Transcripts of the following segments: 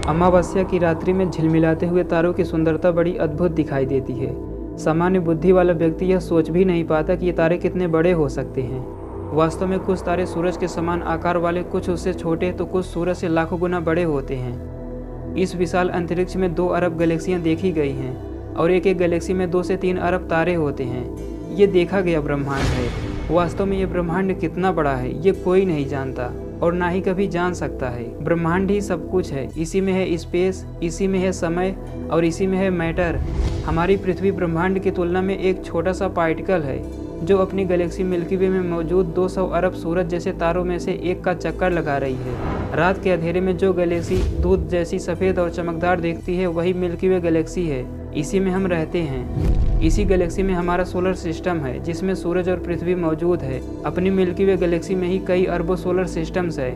अमावस्या की रात्रि में झिलमिलाते हुए तारों की सुंदरता बड़ी अद्भुत दिखाई देती है। सामान्य बुद्धि वाला व्यक्ति यह सोच भी नहीं पाता कि ये तारे कितने बड़े हो सकते हैं। वास्तव में कुछ तारे सूरज के समान आकार वाले, कुछ उससे छोटे तो कुछ सूरज से लाखों गुना बड़े होते हैं। इस विशाल अंतरिक्ष में 2 अरब गैलेक्सियां देखी गई हैं और एक एक गैलेक्सी में 2 से 3 अरब तारे होते हैं। ये देखा गया ब्रह्मांड है। वास्तव में ये ब्रह्मांड कितना बड़ा है ये कोई नहीं जानता और ना ही कभी जान सकता है। ब्रह्मांड ही सब कुछ है। इसी में है स्पेस, इसी में है समय और इसी में है मैटर। हमारी पृथ्वी ब्रह्मांड की तुलना में एक छोटा सा पार्टिकल है जो अपनी गैलेक्सी मिल्की वे में मौजूद 200 अरब सूरज जैसे तारों में से एक का चक्कर लगा रही है। रात के अंधेरे में जो गैलेक्सी दूध जैसी सफ़ेद और चमकदार दिखती है वही मिल्की वे गैलेक्सी है। इसी में हम रहते हैं। इसी गैलेक्सी में हमारा सोलर सिस्टम है जिसमें सूरज और पृथ्वी मौजूद है। अपनी मिल्की वे गैलेक्सी में ही कई अरबों सोलर सिस्टम्स है।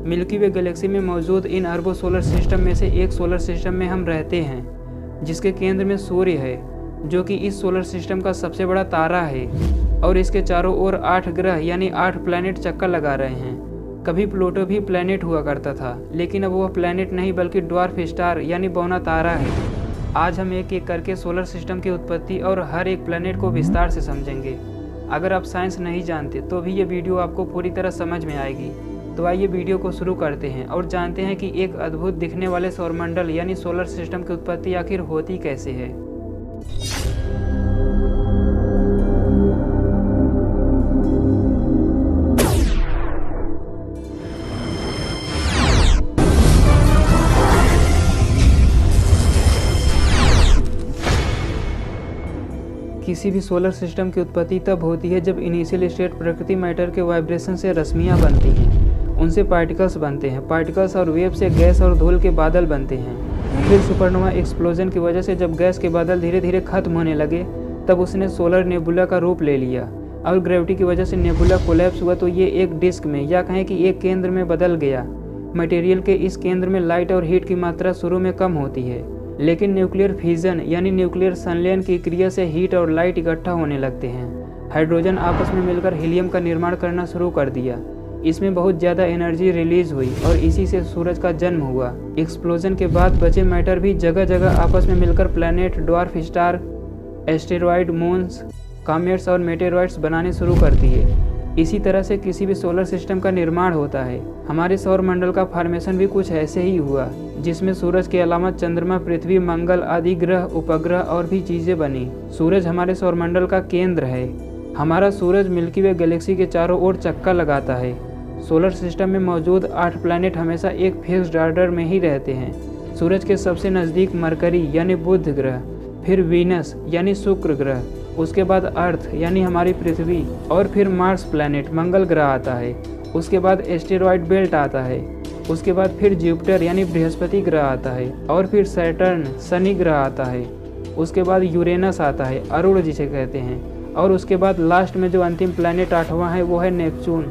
मिल्की वे गैलेक्सी में मौजूद इन अरबों सोलर सिस्टम में से एक सोलर सिस्टम में हम रहते हैं जिसके केंद्र में सूर्य है जो कि इस सोलर सिस्टम का सबसे बड़ा तारा है और इसके चारों ओर 8 ग्रह यानी 8 प्लैनेट चक्कर लगा रहे हैं। कभी प्लूटो भी प्लैनेट हुआ करता था लेकिन अब वह प्लैनेट नहीं बल्कि ड्वार्फ स्टार यानी बौना तारा है। आज हम एक एक करके सोलर सिस्टम की उत्पत्ति और हर एक प्लैनेट को विस्तार से समझेंगे। अगर आप साइंस नहीं जानते तो भी ये वीडियो आपको पूरी तरह समझ में आएगी। तो आइए वीडियो को शुरू करते हैं और जानते हैं कि एक अद्भुत दिखने वाले सौरमंडल यानी सोलर सिस्टम की उत्पत्ति आखिर होती कैसे है। किसी भी सोलर सिस्टम की उत्पत्ति तब होती है जब इनिशियल स्टेट प्रकृति मैटर के वाइब्रेशन से रश्मियाँ बनती हैं, उनसे पार्टिकल्स बनते हैं। पार्टिकल्स और वेव से गैस और धूल के बादल बनते हैं। फिर सुपरनोवा एक्सप्लोजन की वजह से जब गैस के बादल धीरे धीरे खत्म होने लगे तब उसने सोलर नेबुला का रूप ले लिया और ग्रेविटी की वजह से नेबुला कोलैप्स हुआ तो ये एक डिस्क में या कहें कि एक केंद्र में बदल गया। मटेरियल के इस केंद्र में लाइट और हीट की मात्रा शुरू में कम होती है लेकिन न्यूक्लियर फिजन यानी न्यूक्लियर संलयन की क्रिया से हीट और लाइट इकट्ठा होने लगते हैं। हाइड्रोजन आपस में मिलकर हीलियम का निर्माण करना शुरू कर दिया। इसमें बहुत ज़्यादा एनर्जी रिलीज हुई और इसी से सूरज का जन्म हुआ। एक्सप्लोजन के बाद बचे मैटर भी जगह जगह आपस में मिलकर planet, dwarf star, asteroid, moons, comets और मेटेरॉइड्स बनाने शुरू करती है। इसी तरह से किसी भी सोलर सिस्टम का निर्माण होता है। हमारे सौर मंडल का फॉर्मेशन भी कुछ ऐसे ही हुआ जिसमें सूरज के अलावा चंद्रमा, पृथ्वी, मंगल आदि ग्रह, उपग्रह और भी चीजें बनी। सूरज हमारे सौरमंडल का केंद्र है। हमारा सूरज मिल्की वे गैलेक्सी के चारों ओर चक्कर लगाता है। सोलर सिस्टम में मौजूद 8 प्लैनेट हमेशा एक फिक्स्ड ऑर्डर में ही रहते हैं। सूरज के सबसे नज़दीक मरकरी यानी बुध ग्रह, फिर वीनस यानी शुक्र ग्रह, उसके बाद अर्थ यानी हमारी पृथ्वी और फिर मार्स प्लैनेट मंगल ग्रह आता है। उसके बाद एस्टेरॉयड बेल्ट आता है। उसके बाद फिर जुपिटर यानी बृहस्पति ग्रह आता है और फिर सैटर्न शनि ग्रह आता है। उसके बाद यूरेनस आता है, अरुण जिसे कहते हैं, और उसके बाद लास्ट में जो अंतिम प्लैनेट 8वां है वो है नेपच्यून,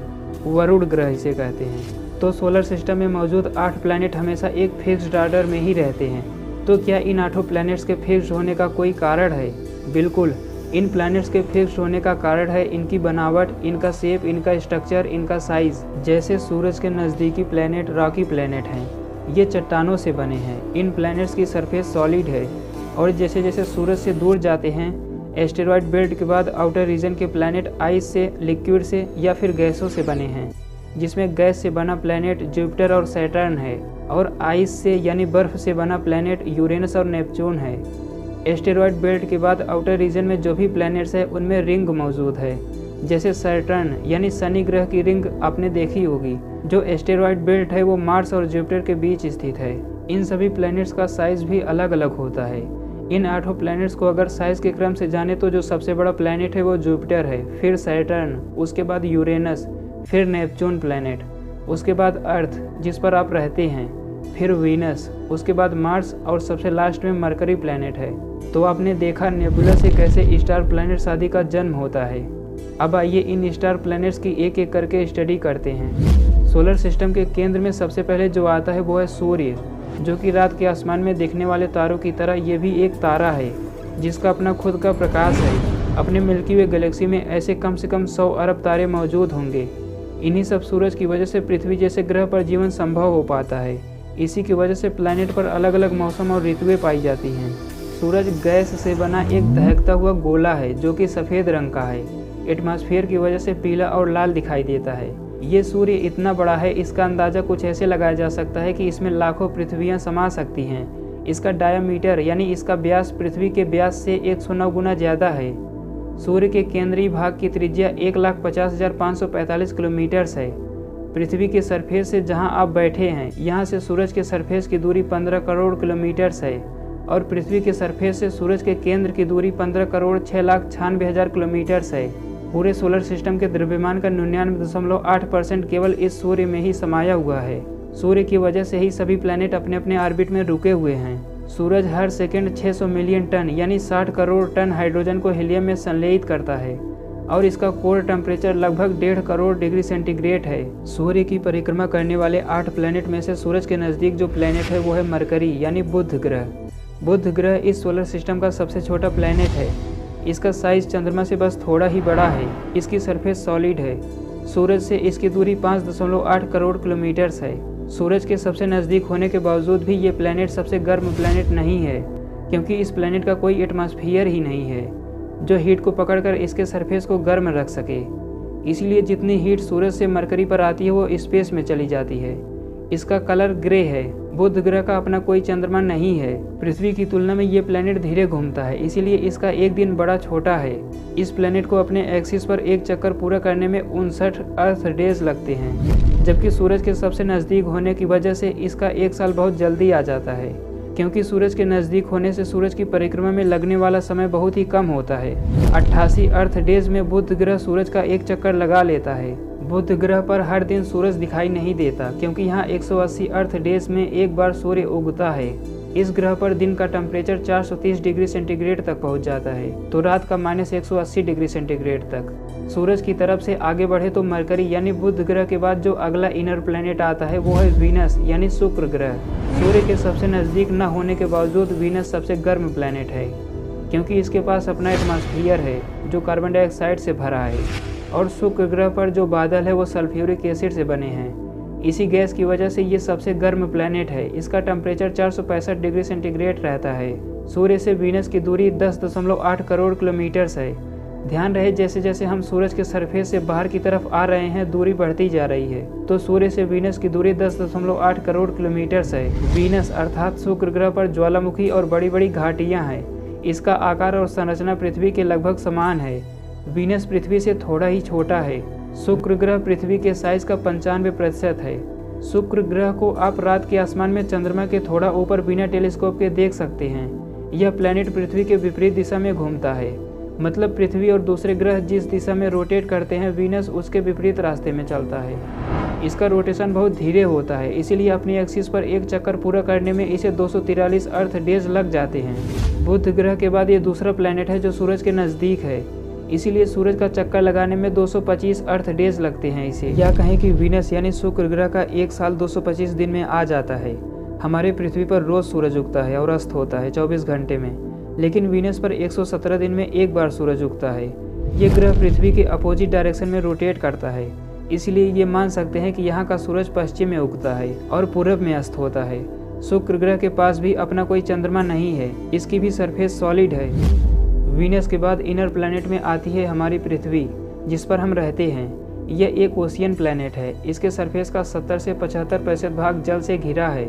वरुण ग्रह इसे कहते हैं। तो सोलर सिस्टम में मौजूद 8 प्लैनेट हमेशा एक फिक्स्ड ऑर्डर में ही रहते हैं। तो क्या इन 8 प्लैनेट्स के फिक्स्ड होने का कोई कारण है? बिल्कुल, इन प्लैनेट्स के फिक्स्ड होने का कारण है इनकी बनावट, इनका शेप, इनका स्ट्रक्चर, इनका साइज। जैसे सूरज के नज़दीकी प्लैनेट रॉकी प्लैनेट हैं, ये चट्टानों से बने हैं। इन प्लैनेट्स की सरफेस सॉलिड है और जैसे जैसे सूरज से दूर जाते हैं एस्टेरॉयड बेल्ट के बाद आउटर रीजन के प्लैनेट आइस से, लिक्विड से या फिर गैसों से बने हैं, जिसमें गैस से बना प्लैनेट जुपिटर और सैटर्न है और आइस से यानी बर्फ से बना प्लैनेट यूरेनस और नेपच्यून है। एस्टेरॉयड बेल्ट के बाद आउटर रीजन में जो भी प्लैनेट्स है उनमें रिंग मौजूद है। जैसे सैटर्न यानी शनि ग्रह की रिंग आपने देखी होगी। जो एस्टेरॉयड बेल्ट है वो मार्स और जुपिटर के बीच स्थित है। इन सभी प्लैनेट्स का साइज भी अलग अलग होता है। इन 8 प्लैनेट्स को अगर साइज के क्रम से जाने तो जो सबसे बड़ा प्लैनेट है वो जुपिटर है, फिर सैटर्न, उसके बाद यूरेनस, फिर नेपच्यून प्लैनेट, उसके बाद अर्थ जिस पर आप रहते हैं, फिर वीनस, उसके बाद मार्स और सबसे लास्ट में मरकरी प्लैनेट है। तो आपने देखा नेबुला से कैसे स्टार प्लैनेट्स आदि का जन्म होता है। अब आइए इन स्टार प्लैनेट्स की एक एक करके स्टडी करते हैं। सोलर सिस्टम के केंद्र में सबसे पहले जो आता है वो है सूर्य, जो कि रात के आसमान में दिखने वाले तारों की तरह ये भी एक तारा है जिसका अपना खुद का प्रकाश है। अपने मिल्की वे गैलेक्सी में ऐसे कम से कम 100 अरब तारे मौजूद होंगे। इन्हीं सब सूरज की वजह से पृथ्वी जैसे ग्रह पर जीवन संभव हो पाता है। इसी की वजह से प्लैनेट पर अलग अलग मौसम और ऋतुएं पाई जाती हैं। सूरज गैस से बना एक दहकता हुआ गोला है जो कि सफ़ेद रंग का है। एटमॉस्फेयर की वजह से पीला और लाल दिखाई देता है। ये सूर्य इतना बड़ा है, इसका अंदाज़ा कुछ ऐसे लगाया जा सकता है कि इसमें लाखों पृथ्वियाँ समा सकती हैं। इसका डायामीटर यानी इसका व्यास पृथ्वी के व्यास से 109 गुना ज़्यादा है। सूर्य के केंद्रीय भाग की त्रिज्या 1,50,545 किलोमीटर है। पृथ्वी के सरफेस से जहां आप बैठे हैं यहां से सूरज के सरफेस की दूरी 15 करोड़ किलोमीटर है और पृथ्वी के सरफेस से सूरज के केंद्र की दूरी 15,06,96,000 किलोमीटर है। पूरे सोलर सिस्टम के द्रव्यमान का 99.8% केवल इस सूर्य में ही समाया हुआ है। सूर्य की वजह से ही सभी प्लैनेट अपने अपने ऑर्बिट में रुके हुए हैं। सूरज हर सेकंड 600 मिलियन टन यानी 60 करोड़ टन हाइड्रोजन को हीलियम में संलयित करता है और इसका कोर टेम्परेचर लगभग 1.5 करोड़ डिग्री सेंटीग्रेड है। सूर्य की परिक्रमा करने वाले 8 प्लैनेट में से सूरज के नज़दीक जो प्लैनेट है वो है मरकरी यानी बुध ग्रह। बुध ग्रह इस सोलर सिस्टम का सबसे छोटा प्लैनेट है। इसका साइज चंद्रमा से बस थोड़ा ही बड़ा है। इसकी सरफेस सॉलिड है। सूरज से इसकी दूरी 5.8 करोड़ किलोमीटर है। सूरज के सबसे नज़दीक होने के बावजूद भी ये प्लैनेट सबसे गर्म प्लैनेट नहीं है, क्योंकि इस प्लैनेट का कोई एटमॉस्फेयर ही नहीं है जो हीट को पकड़कर इसके सरफेस को गर्म रख सके। इसलिए जितनी हीट सूरज से मरकरी पर आती है वो स्पेस में चली जाती है। इसका कलर ग्रे है। बुध ग्रह का अपना कोई चंद्रमा नहीं है। पृथ्वी की तुलना में ये प्लैनेट धीरे घूमता है, इसीलिए इसका एक दिन बड़ा छोटा है। इस प्लैनेट को अपने एक्सिस पर एक चक्कर पूरा करने में 59 अर्थ डेज लगते हैं, जबकि सूरज के सबसे नज़दीक होने की वजह से इसका एक साल बहुत जल्दी आ जाता है। क्योंकि सूरज के नज़दीक होने से सूरज की परिक्रमा में लगने वाला समय बहुत ही कम होता है। 88 अर्थ डेज में बुध ग्रह सूरज का एक चक्कर लगा लेता है। बुध ग्रह पर हर दिन सूरज दिखाई नहीं देता, क्योंकि यहाँ 180 अर्थ डेज में एक बार सूर्य उगता है। इस ग्रह पर दिन का टेम्परेचर 430 डिग्री सेंटीग्रेड तक पहुँच जाता है, तो रात का -180 डिग्री सेंटीग्रेड तक। सूरज की तरफ से आगे बढ़े तो मरकरी यानी बुध ग्रह के बाद जो अगला इनर प्लैनेट आता है वो है वीनस यानी शुक्र ग्रह। सूर्य के सबसे नज़दीक न होने के बावजूद वीनस सबसे गर्म प्लैनेट है, क्योंकि इसके पास अपना एटमॉस्फेयर है जो कार्बन डाइऑक्साइड से भरा है, और शुक्र ग्रह पर जो बादल है वो सल्फ्यूरिक एसिड से बने हैं। इसी गैस की वजह से ये सबसे गर्म प्लैनेट है। इसका टेम्परेचर 465 डिग्री सेंटीग्रेड रहता है। सूर्य से वीनस की दूरी 10.8 करोड़ किलोमीटर है। ध्यान रहे जैसे जैसे हम सूरज के सरफेस से बाहर की तरफ आ रहे हैं दूरी बढ़ती जा रही है, तो सूर्य से वीनस की दूरी 10.8 करोड़ किलोमीटर है। वीनस अर्थात शुक्र ग्रह पर ज्वालामुखी और बड़ी बड़ी घाटियाँ हैं। इसका आकार और संरचना पृथ्वी के लगभग समान है। वीनस पृथ्वी से थोड़ा ही छोटा है। शुक्र ग्रह पृथ्वी के साइज का 95% है। शुक्र ग्रह को आप रात के आसमान में चंद्रमा के थोड़ा ऊपर बिना टेलीस्कोप के देख सकते हैं। यह प्लैनेट पृथ्वी के विपरीत दिशा में घूमता है, मतलब पृथ्वी और दूसरे ग्रह जिस दिशा में रोटेट करते हैं वीनस उसके विपरीत रास्ते में चलता है। इसका रोटेशन बहुत धीरे होता है, इसीलिए अपनी एक्सिस पर एक चक्कर पूरा करने में इसे 243 अर्थ डेज लग जाते हैं। बुध ग्रह के बाद ये दूसरा प्लैनेट है जो सूरज के नज़दीक है, इसीलिए सूरज का चक्कर लगाने में 225 अर्थ डेज लगते हैं इसे। या कहें कि वीनस यानी शुक्र ग्रह का एक साल 225 दिन में आ जाता है। हमारे पृथ्वी पर रोज़ सूरज उगता है और अस्त होता है 24 घंटे में, लेकिन वीनस पर 117 दिन में एक बार सूरज उगता है। ये ग्रह पृथ्वी के अपोजिट डायरेक्शन में रोटेट करता है, इसलिए ये मान सकते हैं कि यहाँ का सूरज पश्चिम में उगता है और पूरब में अस्त होता है। शुक्र ग्रह के पास भी अपना कोई चंद्रमा नहीं है। इसकी भी सरफेस सॉलिड है। वीनस के बाद इनर प्लैनेट में आती है हमारी पृथ्वी, जिस पर हम रहते हैं। यह एक ओशियन प्लैनेट है। इसके सरफेस का 70 से 75% भाग जल से घिरा है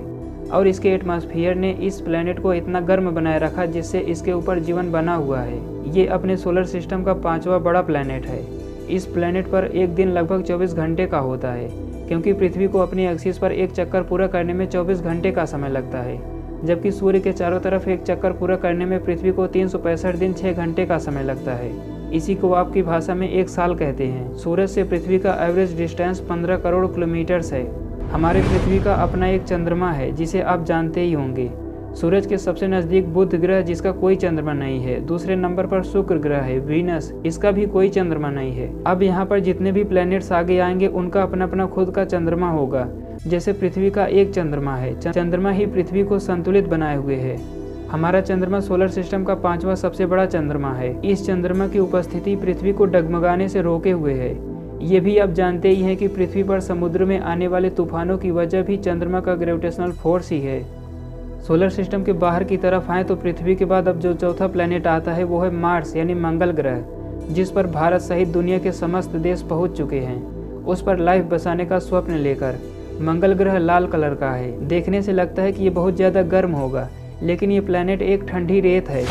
और इसके एटमॉस्फेयर ने इस प्लैनेट को इतना गर्म बनाए रखा जिससे इसके ऊपर जीवन बना हुआ है। ये अपने सोलर सिस्टम का 5वां बड़ा प्लैनेट है। इस प्लैनेट पर एक दिन लगभग 24 घंटे का होता है, क्योंकि पृथ्वी को अपनी एक्सिस पर एक चक्कर पूरा करने में 24 घंटे का समय लगता है, जबकि सूर्य के चारों तरफ एक चक्कर पूरा करने में पृथ्वी को 365 दिन 6 घंटे का समय लगता है। इसी को आपकी भाषा में एक साल कहते हैं। सूरज से पृथ्वी का एवरेज डिस्टेंस 15 करोड़ किलोमीटर है। हमारे पृथ्वी का अपना एक चंद्रमा है जिसे आप जानते ही होंगे। सूरज के सबसे नज़दीक बुध ग्रह जिसका कोई चंद्रमा नहीं है। दूसरे नंबर पर शुक्र ग्रह है। वीनस, इसका भी कोई चंद्रमा नहीं है। अब यहाँ पर जितने भी प्लैनेट्स आगे आएंगे उनका अपना अपना खुद का चंद्रमा होगा। जैसे पृथ्वी का एक चंद्रमा है। चंद्रमा ही पृथ्वी को संतुलित बनाए हुए है। हमारा चंद्रमा सोलर सिस्टम का 5वां सबसे बड़ा चंद्रमा है। इस चंद्रमा की उपस्थिति पृथ्वी को डगमगाने से रोके हुए है। ये भी आप जानते ही हैं कि पृथ्वी पर समुद्र में आने वाले तूफानों की वजह भी चंद्रमा का ग्रेविटेशनल फोर्स ही है। सोलर सिस्टम के बाहर की तरफ आए तो पृथ्वी के बाद अब जो चौथा प्लैनेट आता है वो है मार्स यानी मंगल ग्रह, जिस पर भारत सहित दुनिया के समस्त देश पहुंच चुके हैं उस पर लाइफ बसाने का स्वप्न लेकर। मंगल ग्रह लाल कलर का है, देखने से लगता है कि ये बहुत ज़्यादा गर्म होगा, लेकिन ये प्लैनेट एक ठंडी रेत है।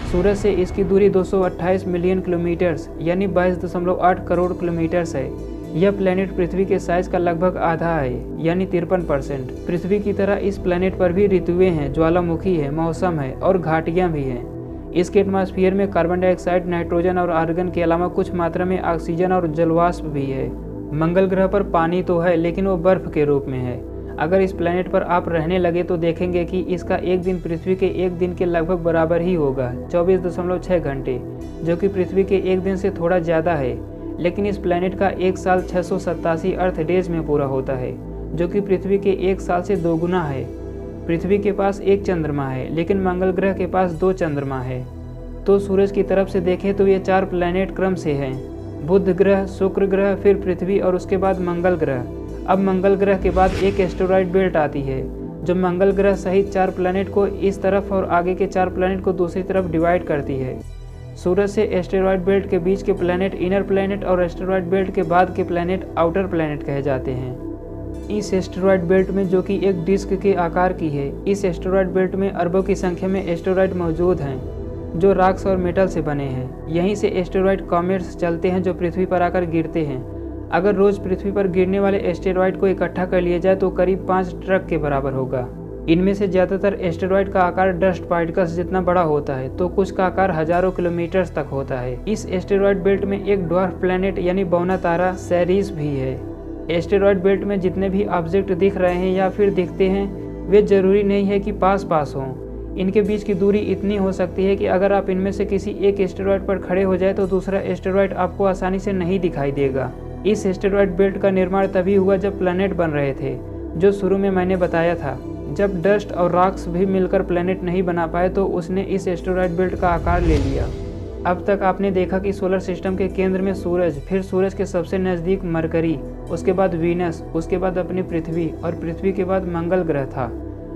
सूरज से इसकी दूरी 228 मिलियन किलोमीटर्स यानी 22.8 करोड़ किलोमीटर्स है। यह प्लैनेट पृथ्वी के साइज का लगभग आधा है यानी 53%। पृथ्वी की तरह इस प्लैनेट पर भी ऋतुएं हैं, ज्वालामुखी है, मौसम है और घाटियां भी हैं। इसके एटमॉस्फेयर में कार्बन डाइऑक्साइड, नाइट्रोजन और आर्गन के अलावा कुछ मात्रा में ऑक्सीजन और जलवाष्प भी है। मंगल ग्रह पर पानी तो है लेकिन वो बर्फ के रूप में है। अगर इस प्लैनेट पर आप रहने लगे तो देखेंगे कि इसका एक दिन पृथ्वी के एक दिन के लगभग बराबर ही होगा, 24.6 घंटे, जो कि पृथ्वी के एक दिन से थोड़ा ज़्यादा है। लेकिन इस प्लैनेट का एक साल 687 अर्थ डेज में पूरा होता है, जो कि पृथ्वी के एक साल से दोगुना है। पृथ्वी के पास एक चंद्रमा है लेकिन मंगल ग्रह के पास 2 चंद्रमा है। तो सूरज की तरफ से देखें तो ये 4 प्लैनेट क्रम से हैं, बुध ग्रह, शुक्र ग्रह, फिर पृथ्वी और उसके बाद मंगल ग्रह। अब मंगल ग्रह के बाद एक एस्टेरॉयड बेल्ट आती है जो मंगल ग्रह सहित 4 प्लैनेट को इस तरफ और आगे के 4 प्लैनेट को दूसरी तरफ डिवाइड करती है। सूरज से एस्टेरॉयड बेल्ट के बीच के प्लैनेट इनर प्लैनेट और एस्टेरॉयड बेल्ट के बाद के प्लैनेट आउटर प्लैनेट कहे जाते हैं। इस एस्टेरॉयड बेल्ट में, जो कि एक डिस्क के आकार की है, इस एस्टेरॉयड बेल्ट में अरबों की संख्या में एस्टेरॉयड मौजूद हैं जो रॉक्स और मेटल से बने हैं। यहीं से एस्टेरॉयड कॉमेट्स चलते हैं जो पृथ्वी पर आकर गिरते हैं। अगर रोज पृथ्वी पर गिरने वाले एस्टेरॉयड को इकट्ठा कर लिया जाए तो करीब 5 ट्रक के बराबर होगा। इनमें से ज़्यादातर एस्टेरॉयड का आकार डस्ट पार्टिकल्स जितना बड़ा होता है, तो कुछ का आकार हजारों किलोमीटर्स तक होता है। इस एस्टेरॉयड बेल्ट में एक ड्वार्फ प्लैनेट यानी बौना तारा सेरिस भी है। एस्टेरॉयड बेल्ट में जितने भी ऑब्जेक्ट दिख रहे हैं या फिर दिखते हैं वे जरूरी नहीं है कि पास पास हों। इनके बीच की दूरी इतनी हो सकती है कि अगर आप इनमें से किसी एक एस्टेरॉयड पर खड़े हो जाए तो दूसरा एस्टेरॉयड आपको आसानी से नहीं दिखाई देगा। इस एस्टेरॉयड बेल्ट का निर्माण तभी हुआ जब प्लैनेट बन रहे थे, जो शुरू में मैंने बताया था। जब डस्ट और रॉक्स भी मिलकर प्लैनेट नहीं बना पाए तो उसने इस एस्टेरॉयड बेल्ट का आकार ले लिया। अब तक आपने देखा कि सोलर सिस्टम के केंद्र में सूरज, फिर सूरज के सबसे नज़दीक मरकरी, उसके बाद वीनस, उसके बाद अपनी पृथ्वी और पृथ्वी के बाद मंगल ग्रह था,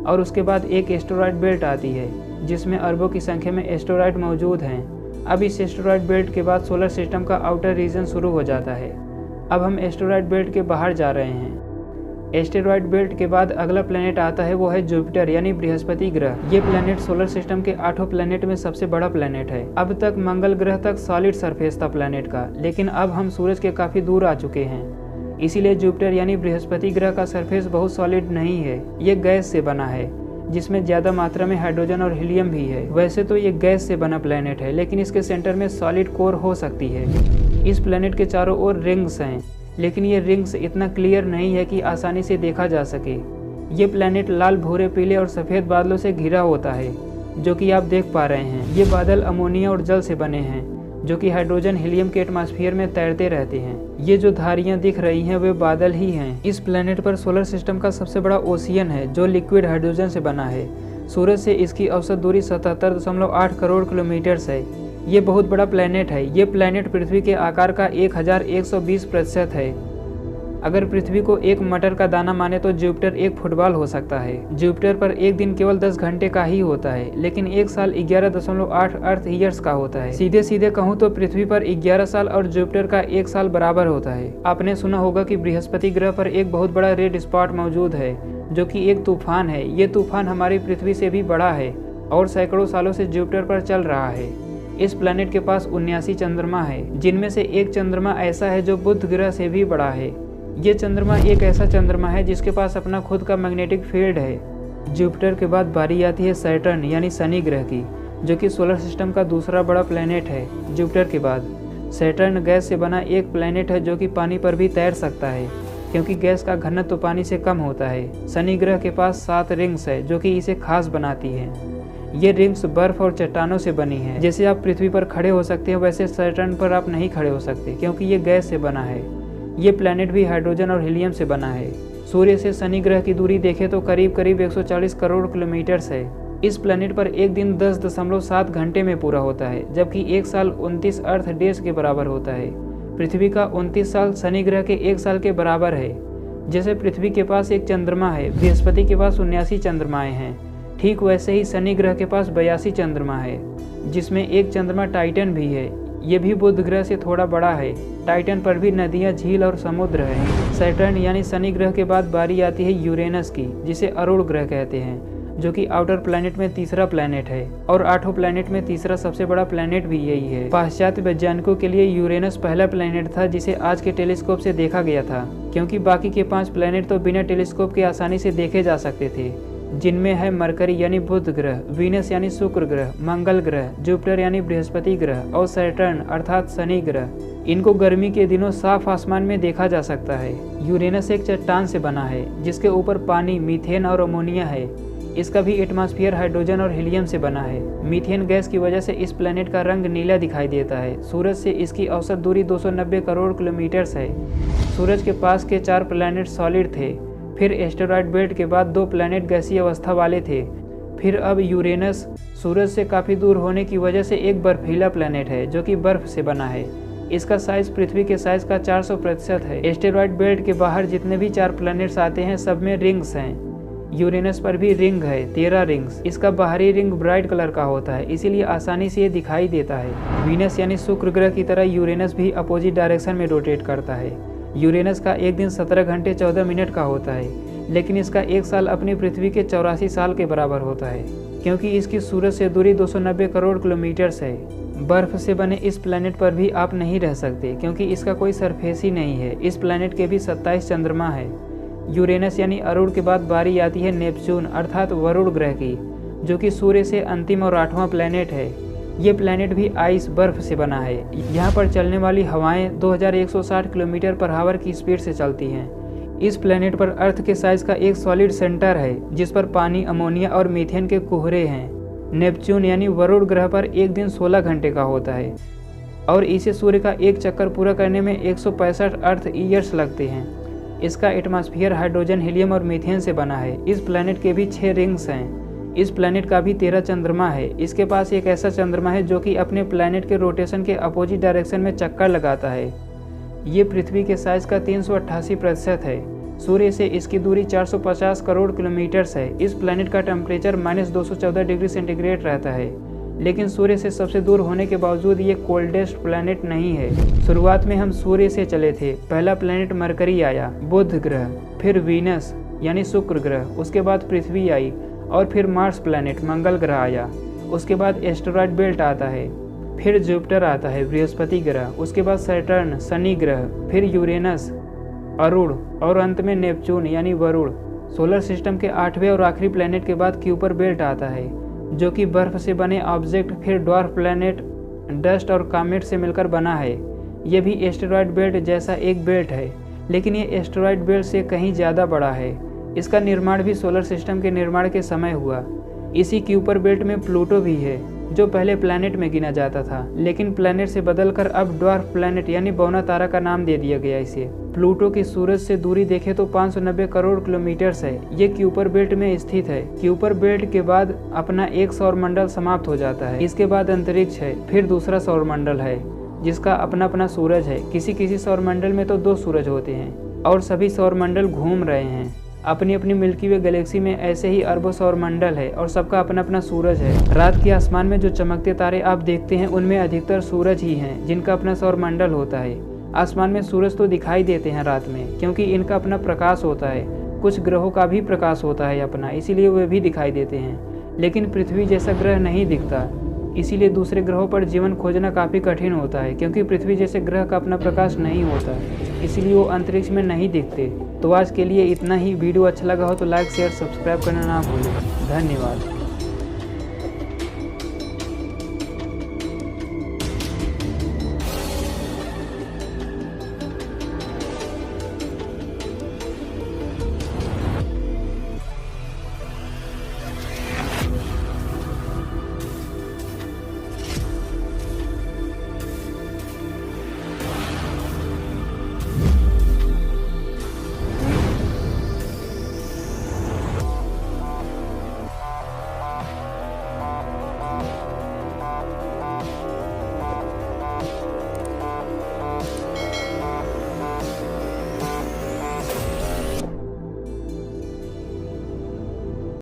और उसके बाद एक एस्टेरॉयड बेल्ट आती है जिसमें अरबों की संख्या में एस्टेरॉयड मौजूद हैं। अब इस एस्टेरॉयड बेल्ट के बाद सोलर सिस्टम का आउटर रीजन शुरू हो जाता है। अब हम एस्टेरॉयड बेल्ट के बाहर जा रहे हैं। एस्टेरॉयड बेल्ट के बाद अगला प्लैनेट आता है, वो है जुपिटर यानी बृहस्पति ग्रह। ये प्लैनेट सोलर सिस्टम के 8 प्लैनेट में सबसे बड़ा प्लैनेट है। अब तक मंगल ग्रह तक सॉलिड सरफेस था प्लैनेट का, लेकिन अब हम सूरज के काफ़ी दूर आ चुके हैं। इसीलिए जुपिटर यानी बृहस्पति ग्रह का सरफेस बहुत सॉलिड नहीं है, ये गैस से बना है जिसमें ज़्यादा मात्रा में हाइड्रोजन और हीलियम भी है। वैसे तो ये गैस से बना प्लैनेट है, लेकिन इसके सेंटर में सॉलिड कोर हो सकती है। इस प्लैनेट के चारों ओर रिंग्स हैं, लेकिन ये रिंग्स इतना क्लियर नहीं है कि आसानी से देखा जा सके। ये प्लैनेट लाल, भूरे, पीले और सफ़ेद बादलों से घिरा होता है, जो कि आप देख पा रहे हैं। ये बादल अमोनिया और जल से बने हैं, जो कि हाइड्रोजन हीलियम के एटमॉस्फेयर में तैरते रहते हैं। ये जो धारियां दिख रही हैं वे बादल ही हैं। इस प्लैनेट पर सोलर सिस्टम का सबसे बड़ा ओशियन है जो लिक्विड हाइड्रोजन से बना है। सूरज से इसकी औसत दूरी 77.8 करोड़ किलोमीटर्स है। ये बहुत बड़ा प्लैनेट है। ये प्लैनेट पृथ्वी के आकार का 1120% है। अगर पृथ्वी को एक मटर का दाना माने तो जुपिटर एक फुटबॉल हो सकता है। जुपिटर पर एक दिन केवल 10 घंटे का ही होता है, लेकिन एक साल 11.8 अर्थ ईयर्स का होता है। सीधे सीधे कहूँ तो पृथ्वी पर 11 साल और जुपिटर का एक साल बराबर होता है। आपने सुना होगा कि बृहस्पति ग्रह पर एक बहुत बड़ा रेड स्पॉट मौजूद है, जो कि एक तूफान है। ये तूफान हमारी पृथ्वी से भी बड़ा है और सैकड़ों सालों से जुपिटर पर चल रहा है। इस प्लैनेट के पास 79 चंद्रमा है, जिनमें से एक चंद्रमा ऐसा है जो बुध ग्रह से भी बड़ा है। ये चंद्रमा एक ऐसा चंद्रमा है जिसके पास अपना खुद का मैग्नेटिक फील्ड है। जुपिटर के बाद बारी आती है सैटर्न यानी शनि ग्रह की, जो कि सोलर सिस्टम का दूसरा बड़ा प्लैनेट है। जुपिटर के बाद सैटर्न गैस से बना एक प्लैनेट है जो कि पानी पर भी तैर सकता है, क्योंकि गैस का घनत्व पानी से कम होता है। शनि ग्रह के पास 7 रिंग्स है जो कि इसे खास बनाती है। ये रिंग्स बर्फ और चट्टानों से बनी है। जैसे आप पृथ्वी पर खड़े हो सकते हैं, वैसे सैटर्न पर आप नहीं खड़े हो सकते, क्योंकि ये गैस से बना है। ये प्लैनेट भी हाइड्रोजन और हीलियम से बना है। सूर्य से शनि ग्रह की दूरी देखें तो करीब 140 करोड़ किलोमीटर्स है। इस प्लैनेट पर एक दिन 10.7 घंटे में पूरा होता है, जबकि एक साल 29 अर्थ डेज के बराबर होता है। पृथ्वी का 29 साल शनि ग्रह के 1 साल के बराबर है। जैसे पृथ्वी के पास एक चंद्रमा है, बृहस्पति के पास 79 चंद्रमाएँ हैं, ठीक वैसे ही शनि ग्रह के पास 82 चंद्रमा है, जिसमें एक चंद्रमा टाइटन भी है। ये भी बुध ग्रह से थोड़ा बड़ा है। टाइटन पर भी नदियाँ, झील और समुद्र है। सैटर्न यानी शनि ग्रह के बाद बारी आती है यूरेनस की, जिसे अरुण ग्रह कहते हैं, जो कि आउटर प्लैनेट में तीसरा प्लैनेट है और 8 प्लैनेट में तीसरा सबसे बड़ा प्लैनेट भी यही है। पाश्चात्य वैज्ञानिकों के लिए यूरेनस पहला प्लैनेट था जिसे आज के टेलीस्कोप से देखा गया था, क्योंकि बाकी के 5 प्लैनेट तो बिना टेलीस्कोप के आसानी से देखे जा सकते थे, जिनमें है मरकरी यानी बुध ग्रह, वीनस यानी शुक्र ग्रह, मंगल ग्रह, जुपिटर यानी बृहस्पति ग्रह और सैटर्न अर्थात शनि ग्रह। इनको गर्मी के दिनों साफ आसमान में देखा जा सकता है। यूरेनस एक चट्टान से बना है जिसके ऊपर पानी, मीथेन और अमोनिया है। इसका भी एटमॉस्फेयर हाइड्रोजन और हीलियम से बना है। मीथेन गैस की वजह से इस प्लेनेट का रंग नीला दिखाई देता है। सूरज से इसकी औसत दूरी 290 करोड़ किलोमीटर है। सूरज के पास के 4 प्लैनेट सॉलिड थे, फिर एस्टेरॉयड बेल्ट के बाद 2 प्लैनेट गैसीय अवस्था वाले थे। फिर अब यूरेनस सूरज से काफ़ी दूर होने की वजह से एक बर्फीला प्लैनेट है जो कि बर्फ से बना है। इसका साइज पृथ्वी के साइज का 400% है। एस्टेरॉयड बेल्ट के बाहर जितने भी 4 प्लैनेट्स आते हैं सब में रिंग्स हैं। यूरेनस पर भी रिंग है, 13 रिंग्स। इसका बाहरी रिंग ब्राइट कलर का होता है, इसीलिए आसानी से ये दिखाई देता है। वीनस यानी शुक्र ग्रह की तरह यूरेनस भी अपोजिट डायरेक्शन में रोटेट करता है। यूरेनस का एक दिन 17 घंटे 14 मिनट का होता है, लेकिन इसका 1 साल अपनी पृथ्वी के 84 साल के बराबर होता है, क्योंकि इसकी सूरज से दूरी 290 करोड़ किलोमीटर है। बर्फ से बने इस प्लैनेट पर भी आप नहीं रह सकते, क्योंकि इसका कोई सरफेस ही नहीं है। इस प्लैनेट के भी 27 चंद्रमा है। यूरेनस यानी अरुण के बाद बारी आती है नेपच्यून अर्थात वरुण ग्रह की, जो कि सूर्य से अंतिम और 8वां प्लैनेट है। ये प्लैनेट भी आइस बर्फ से बना है। यहाँ पर चलने वाली हवाएं 2160 किलोमीटर पर आवर की स्पीड से चलती हैं। इस प्लैनेट पर अर्थ के साइज का एक सॉलिड सेंटर है, जिस पर पानी, अमोनिया और मीथेन के कुहरे हैं। नेपच्यून यानी वरुण ग्रह पर एक दिन 16 घंटे का होता है और इसे सूर्य का एक चक्कर पूरा करने में 165 अर्थ ईयर्स लगते हैं। इसका एटमॉस्फेयर हाइड्रोजन, हीलियम और मीथेन से बना है। इस प्लैनेट के भी 6 रिंग्स हैं। इस प्लैनेट का भी 13 चंद्रमा है। इसके पास एक ऐसा चंद्रमा है जो कि अपने प्लैनेट के रोटेशन के अपोजिट डायरेक्शन में चक्कर लगाता है। ये पृथ्वी के साइज का 388% है। सूर्य से इसकी दूरी 450 करोड़ किलोमीटर है। इस प्लैनेट का टेम्परेचर -214 डिग्री सेंटीग्रेड रहता है, लेकिन सूर्य से सबसे दूर होने के बावजूद ये कोल्डेस्ट प्लैनेट नहीं है। शुरुआत में हम सूर्य से चले थे। पहला प्लैनेट मरकरी आया, बुध ग्रह, फिर वीनस यानी शुक्र ग्रह, उसके बाद पृथ्वी आई और फिर मार्स प्लैनेट मंगल ग्रह आया। उसके बाद एस्टेरॉयड बेल्ट आता है, फिर जुपिटर आता है, बृहस्पति ग्रह, उसके बाद सैटर्न शनि ग्रह, फिर यूरेनस अरुण और अंत में नेपच्यून यानी वरुण। सोलर सिस्टम के 8वें और आखिरी प्लैनेट के बाद क्यूपर बेल्ट आता है, जो कि बर्फ से बने ऑब्जेक्ट, फिर ड्वार्फ प्लैनेट डस्ट और कामेट से मिलकर बना है। यह भी एस्टेरॉयड बेल्ट जैसा एक बेल्ट है, लेकिन ये एस्टेरॉयड बेल्ट से कहीं ज़्यादा बड़ा है। इसका निर्माण भी सोलर सिस्टम के निर्माण के समय हुआ। इसी क्यूपर बेल्ट में प्लूटो भी है, जो पहले प्लैनेट में गिना जाता था, लेकिन प्लैनेट से बदलकर अब ड्वार्फ प्लैनेट यानी बौना तारा का नाम दे दिया गया इसे। प्लूटो की सूरज से दूरी देखें तो 590 करोड़ किलोमीटर है। ये क्यूपर बेल्ट में स्थित है। क्यूपर बेल्ट के बाद अपना एक सौर मंडल समाप्त हो जाता है। इसके बाद अंतरिक्ष है, फिर दूसरा सौर मंडल है जिसका अपना अपना सूरज है। किसी किसी सौर मंडल में तो 2 सूरज होते हैं और सभी सौर मंडल घूम रहे हैं अपनी अपनी मिल्की वे गैलेक्सी में। ऐसे ही अरबों सौर मंडल है और सबका अपना अपना सूरज है। रात के आसमान में जो चमकते तारे आप देखते हैं उनमें अधिकतर सूरज ही हैं जिनका अपना सौर मंडल होता है। आसमान में सूरज तो दिखाई देते हैं रात में, क्योंकि इनका अपना प्रकाश होता है। कुछ ग्रहों का भी प्रकाश होता है अपना, इसीलिए वे भी दिखाई देते हैं। लेकिन पृथ्वी जैसा ग्रह नहीं दिखता, इसीलिए दूसरे ग्रहों पर जीवन खोजना काफ़ी कठिन होता है, क्योंकि पृथ्वी जैसे ग्रह का अपना प्रकाश नहीं होता, इसीलिए वो अंतरिक्ष में नहीं दिखते। तो आज के लिए इतना ही। वीडियो अच्छा लगा हो तो लाइक, शेयर, सब्सक्राइब करना ना भूलें। धन्यवाद।